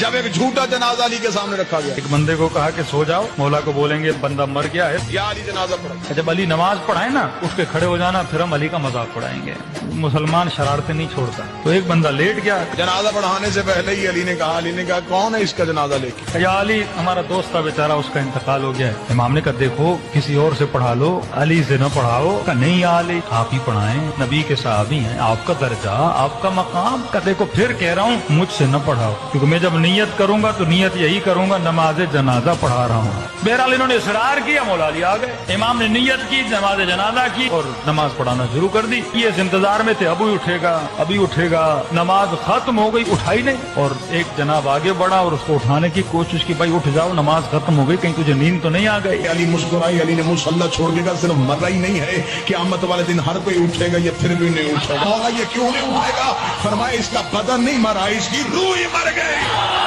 जब एक झूठा जनाजा अली के सामने रखा गया, एक बंदे को कहा कि सो जाओ, मौला को बोलेंगे बंदा मर गया है, या अली जनाजा पढ़ा। जब अली नमाज पढ़ाए ना उठ के खड़े हो जाना, फिर हम अली का मजाक उड़ाएंगे। मुसलमान शरारतें नहीं छोड़ता। तो एक बंदा लेट गया, जनाजा पढ़ाने से पहले ही अली ने कहा कौन है इसका जनाजा लेके? या अली हमारा दोस्त था बेचारा, उसका इंतकाल हो गया है। इमाम ने कहा देखो किसी और से पढ़ा लो, अली से न पढ़ाओ। कहा नहीं या अली आप ही पढ़ाएं, नबी के सहाबी हैं, आपका दर्जा आपका मकाम। का देखो फिर कह रहा हूँ मुझसे न पढ़ाओ, क्योंकि मैं जब नियत करूंगा तो नियत यही करूंगा नमाज जनाजा पढ़ा रहा हूँ। बहरहाल इन्होंने इसरार किया, मौला अली आ गए। इमाम ने नियत की, नमाज जनाजा की और नमाज पढ़ाना शुरू कर दी। ये इस इंतजार में थे अभी उठेगा अभी उठेगा। नमाज खत्म हो गई, उठाई नहीं। और एक जनाब आगे बढ़ा और उसको उठाने की कोशिश की, भाई उठ जाओ नमाज खत्म हो गई, कहीं तुझे नींद तो नहीं आ गई? अली मुस्कुराई, अली ने मुसल्ला छोड़ के कहा सिर्फ मरा ही नहीं है, क़यामत वाले दिन हर कोई उठेगा, ये फिर भी नहीं उठेगा। मौला ये क्यों नहीं उठेगा? फरमाया इसका बदन नहीं मरा, इसकी रूह ही मर गई।